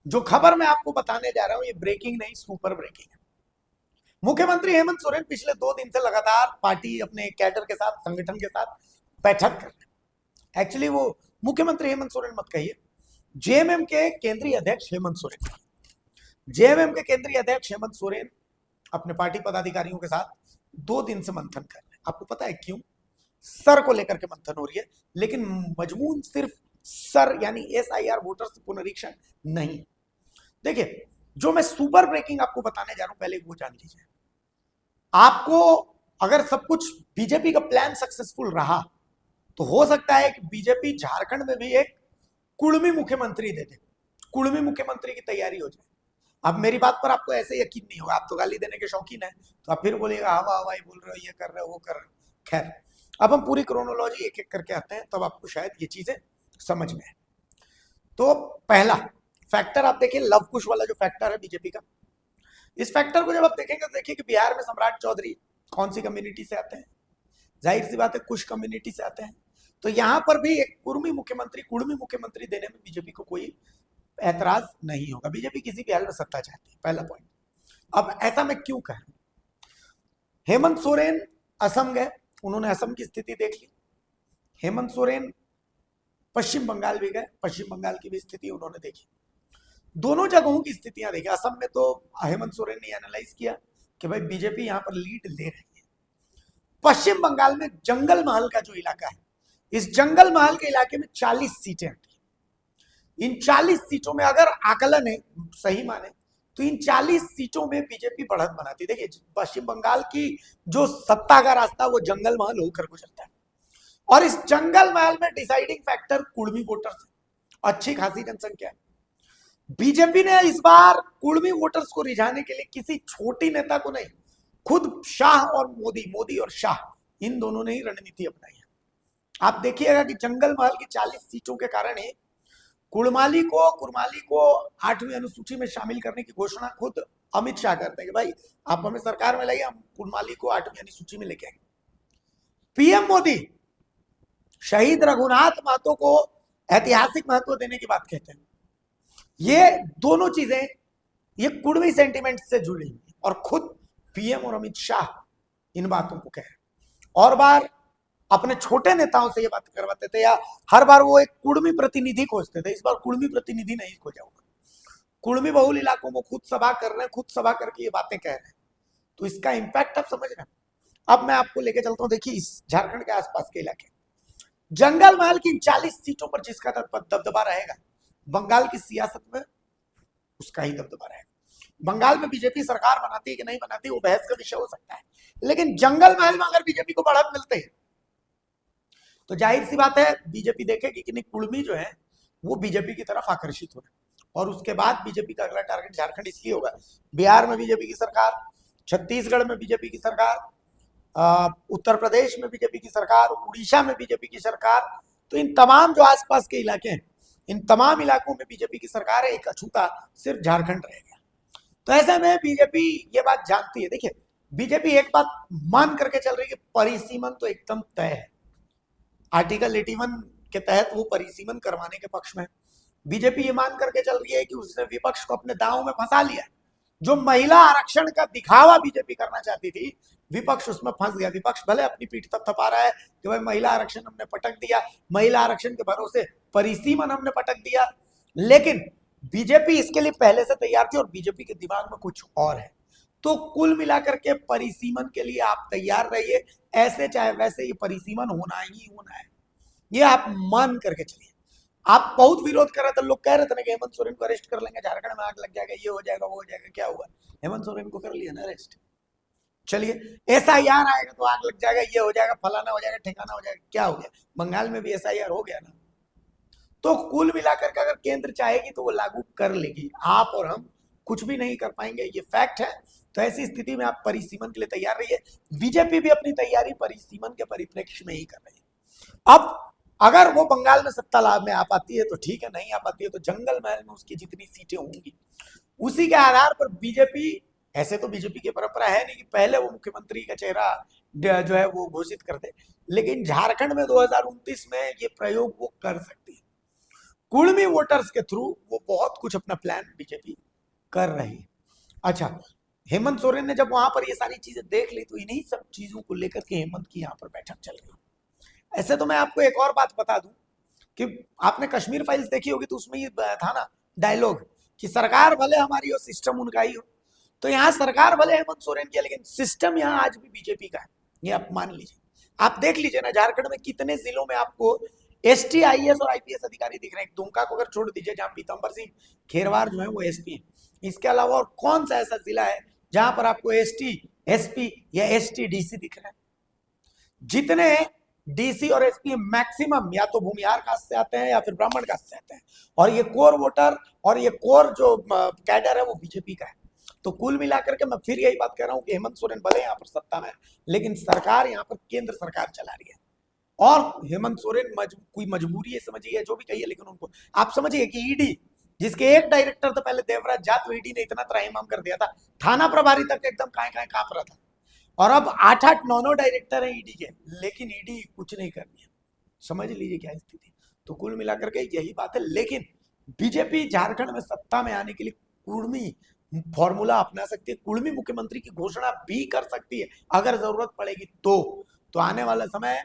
जो खबर मैं आपको बताने जा रहा हूं ये ब्रेकिंग नहीं, सुपर ब्रेकिंग है। मुख्यमंत्री हेमंत सोरेन पिछले 2 दिन से लगातार पार्टी अपने कैडर के साथ, संगठन के साथ बैठक कर रहे हैं। एक्चुअली वो मुख्यमंत्री हेमंत सोरेन मत कहिए, जेएमएम के केंद्रीय अध्यक्ष हेमंत सोरेन, जेएमएम के केंद्रीय अध्यक्ष हेमंत सोरेन अपने पार्टी पदाधिकारियों के साथ 2 दिन से मंथन कर रहे हैं। आपको पता है क्यों? सर को लेकर के मंथन हो रही है, लेकिन मजमून सिर्फ सर यानी एसआईआर वोटर्स पुनरीक्षण नहीं। देखिए, जो मैं सुपर ब्रेकिंग आपको बताने जा रहा हूं पहले वो जान लीजिए। आपको अगर सब कुछ बीजेपी का प्लान सक्सेसफुल रहा तो हो सकता है कि बीजेपी झारखंड में भी एक कुड़मी मुख्यमंत्री दे दे, कुड़मी मुख्यमंत्री की तैयारी हो जाए। अब मेरी बात पर आपको ऐसे यकीन नहीं होगा, आप तो गाली देने के शौकीन है, तो आप फिर बोलिएगा हवा हवाई बोल रहे हो, ये कर रहे हो, वो कर रहे हो। खैर, अब हम पूरी क्रोनोलॉजी एक एक करके आते हैं, तब आपको शायद ये चीजें समझ में आए। तो पहला फैक्टर आप देखिए, लव कुश वाला जो फैक्टर है बीजेपी का, इस फैक्टर को जब आप देखेंगे तो देखिए कि बिहार में सम्राट चौधरी कौन सी कम्युनिटी से आते हैं? जाहिर सी बात है कुश कम्युनिटी से आते हैं। तो यहां पर भी एक कुर्मी मुख्यमंत्री देने में बीजेपी को कोई ऐतराज नहीं होगा। बीजेपी किसी भी हाल में सत्ता चाहती है, पहला पॉइंट। अब ऐसा मैं क्यों कह रहा हूं? हेमंत सोरेन असम गए, उन्होंने असम की स्थिति देख ली। हेमंत सोरेन पश्चिम बंगाल भी गए, पश्चिम बंगाल की भी स्थिति उन्होंने देखी। दोनों जगहों की स्थितियां देखी। असम में तो हेमंत सोरेन ने एनालाइज किया कि भाई बीजेपी यहां पर लीड ले रही है। पश्चिम बंगाल में जंगल महल का जो इलाका है, इस जंगल महल के इलाके में 40 सीटें आती हैं। इन 40 सीटों में अगर आकलन है सही माने तो इन 40 सीटों में बीजेपी बढ़त बनाती। देखिए, पश्चिम बंगाल की जो सत्ता का रास्ता वो जंगल महल होकर गुजरता है, और इस जंगल महल में डिसाइडिंग फैक्टर कुड़मी वोटर्स है, अच्छी खासी जनसंख्या है। बीजेपी ने इस बार कुड़मी वोटर्स को रिझाने के लिए किसी छोटी नेता को नहीं, खुद शाह और मोदी और शाह, इन दोनों ने ही रणनीति अपनाई है। आप देखिएगा कि जंगल महल की 40 सीटों के कारण ही कुड़माली को 8वीं अनुसूची में शामिल करने की घोषणा खुद अमित शाह करते हैं कि भाई आप हमें सरकार में लाइए, हम कुड़माली को 8वीं अनुसूची में लेके आएंगे। पीएम मोदी शहीद रघुनाथ महतो को ऐतिहासिक महत्व देने की बात कहते हैं। ये दोनों चीजें ये कुड़मी सेंटिमेंट से जुड़ी हुई, और खुद पीएम और अमित शाह इन बातों को कह रहे हैं। और बार अपने छोटे नेताओं से ये बात करवाते थे, या हर बार वो एक कुड़मी प्रतिनिधि खोजते थे। इस बार कुड़मी प्रतिनिधि नहीं खोजा होगा, कुड़मी बहुल इलाकों में खुद सभा कर रहे हैं, खुद सभा करके ये बातें कह रहे हैं। तो इसका इंपैक्ट आप समझ रहे हैं। अब मैं आपको लेके चलता हूं, देखिए इस झारखंड के आसपास के इलाके, जंगल महल की 40 सीटों पर जिसका दबदबा रहेगा, बंगाल की सियासत में उसका ही दबदबा रहेगा। बंगाल में बीजेपी सरकार बनाती है कि नहीं बनाती वो बहस का विषय हो सकता है, लेकिन जंगल महल में अगर बीजेपी को बढ़त मिलते हैं तो जाहिर सी बात है बीजेपी देखेगी कि नहीं, कुड़मी जो है वो बीजेपी की तरफ आकर्षित हो रहे हैं। और उसके बाद बीजेपी का अगला टारगेट झारखंड इसलिए होगा, बिहार में बीजेपी की सरकार, छत्तीसगढ़ में बीजेपी की सरकार, उत्तर प्रदेश में बीजेपी की सरकार, उड़ीसा में बीजेपी की सरकार। तो इन तमाम जो आसपास के इलाके हैं, इन तमाम इलाकों में बीजेपी की सरकार है, एक अछूता सिर्फ झारखंड रह गया। तो ऐसे में बीजेपी ये बात जानती है। देखिए, बीजेपी एक बात मान करके चल रही है कि परिसीमन तो एकदम तय है, आर्टिकल 81 के तहत वो परिसीमन करवाने के पक्ष में। बीजेपी ये मान करके चल रही है कि उसने विपक्ष को अपने दांव में फंसा लिया। जो महिला आरक्षण का दिखावा बीजेपी करना चाहती थी, विपक्ष उसमें फंस गया। विपक्ष भले अपनी पीठ थपथपा रहा है कि भाई महिला आरक्षण हमने पटक दिया, महिला आरक्षण के भरोसे परिसीमन हमने पटक दिया, लेकिन बीजेपी इसके लिए पहले से तैयार थी और बीजेपी के दिमाग में कुछ और है। तो कुल मिलाकर के परिसीमन के लिए आप तैयार रहिए, ऐसे चाहे वैसे ये परिसीमन होना ही होना है, ये आप मान करके चलिए। आप बहुत विरोध कर रहे थे, लोग कह रहे थे ना कि हेमंत सोरेन को अरेस्ट कर लेंगे, झारखंड में आग लग जाएगा, ये हो जाएगा, वो हो जाएगा। क्या हुआ? हेमंत सोरेन को कर लिया ना अरेस्ट। चलिए, एसआईआर आएगा तो आग लग जाएगा, ये हो जाएगा, फलाना हो जाएगा, ठिकाना हो जाएगा। क्या हो गया? बंगाल में भी एसआईआर हो गया ना। तो कुल मिलाकर के अगर केंद्र चाहेगी तो वो लागू कर लेगी, आप और हम कुछ भी नहीं कर पाएंगे, ये फैक्ट है। तो ऐसी स्थिति में आप परिसीमन के लिए तैयार रहिए। बीजेपी भी अपनी तैयारी परिसीमन के परिप्रेक्ष्य में ही कर रही है। अब अगर वो बंगाल में सत्ता लाभ में आ पाती है तो ठीक है, नहीं आ पाती है तो जंगल महल में उसकी जितनी सीटें होंगी उसी के आधार पर बीजेपी, ऐसे तो बीजेपी की परंपरा है नहीं कि पहले वो मुख्यमंत्री का चेहरा जो है वो घोषित कर दे, लेकिन झारखंड में 2029 में ये प्रयोग वो कर सकती है। कुर्मी वोटर्स के थ्रू वो बहुत कुछ अपना प्लान बीजेपी कर रही है। अच्छा, हेमंत सोरेन ने जब वहां पर ये सारी चीजें देख ली तो इन्हीं सब चीजों को लेकर के हेमंत की यहाँ पर बैठक चल रही। ऐसे तो मैं आपको एक और बात बता दूं कि आपने कश्मीर फाइल्स देखी होगी, तो उसमें ये था ना डायलॉग कि सरकार भले हमारी हो सिस्टम उनका ही हो। तो यहाँ सरकार भले हेमंत सोरेन की है, लेकिन सिस्टम यहाँ आज भी बीजेपी का है, ये आप मान लीजिए। आप देख लीजिए ना, झारखंड में कितने जिलों में आपको एसटी आईएएस और आईपीएस अधिकारी दिख रहे हैं। दुमका को अगर छोड़ दीजिए, जहां पीताम्बर सिंह खेरवार जो है वो एसपी है, इसके अलावा और कौन सा ऐसा जिला है जहां पर आपको एसटी एसपी या एसटी डीसी दिख रहा है? जितने डीसी और एसपी मैक्सिमम या तो भूमिहार कास्ट से आते हैं या फिर ब्राह्मण कास्ट से आते हैं, और ये कोर वोटर और ये कोर जो कैडर है वो बीजेपी का है। तो कुल मिलाकर के मैं फिर यही बात कह रहा हूं कि हेमंत सोरेन भले यहाँ पर सत्ता में है, लेकिन सरकार यहाँ पर केंद्र सरकार चला रही है। और हेमंत सोरेन कोई मजबूरी है समझिए, जो भी कहिए, लेकिन उनको आप समझिए कि ईडी जिसके एक डायरेक्टर तो पहले देवराज जाट, ईडी ने इतना त्राहिमाम कर दिया था, थाना प्रभारी तक एकदम काए काए कांप रहा था, और अब 8-8 9-9 डायरेक्टर हैं ईडी के, लेकिन ईडी कुछ नहीं कर रही है। समझ लीजिए क्या स्थिति। तो कुल मिलाकर के यही बात है। लेकिन बीजेपी झारखंड में सत्ता में आने के लिए कुर्मी फॉर्मूला अपना सकती है, कुर्मी मुख्यमंत्री की घोषणा भी कर सकती है अगर जरूरत पड़ेगी तो आने वाला समय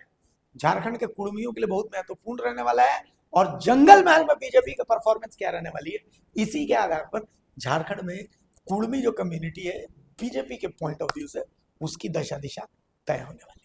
झारखंड के कुर्मियों के लिए बहुत महत्वपूर्ण रहने वाला है। और जंगल महल में बीजेपी का परफॉर्मेंस क्या रहने वाली है, इसी के आधार पर झारखंड में कुर्मी जो कम्युनिटी है बीजेपी के पॉइंट ऑफ व्यू से उसकी दशा दिशा तय होने वाली है।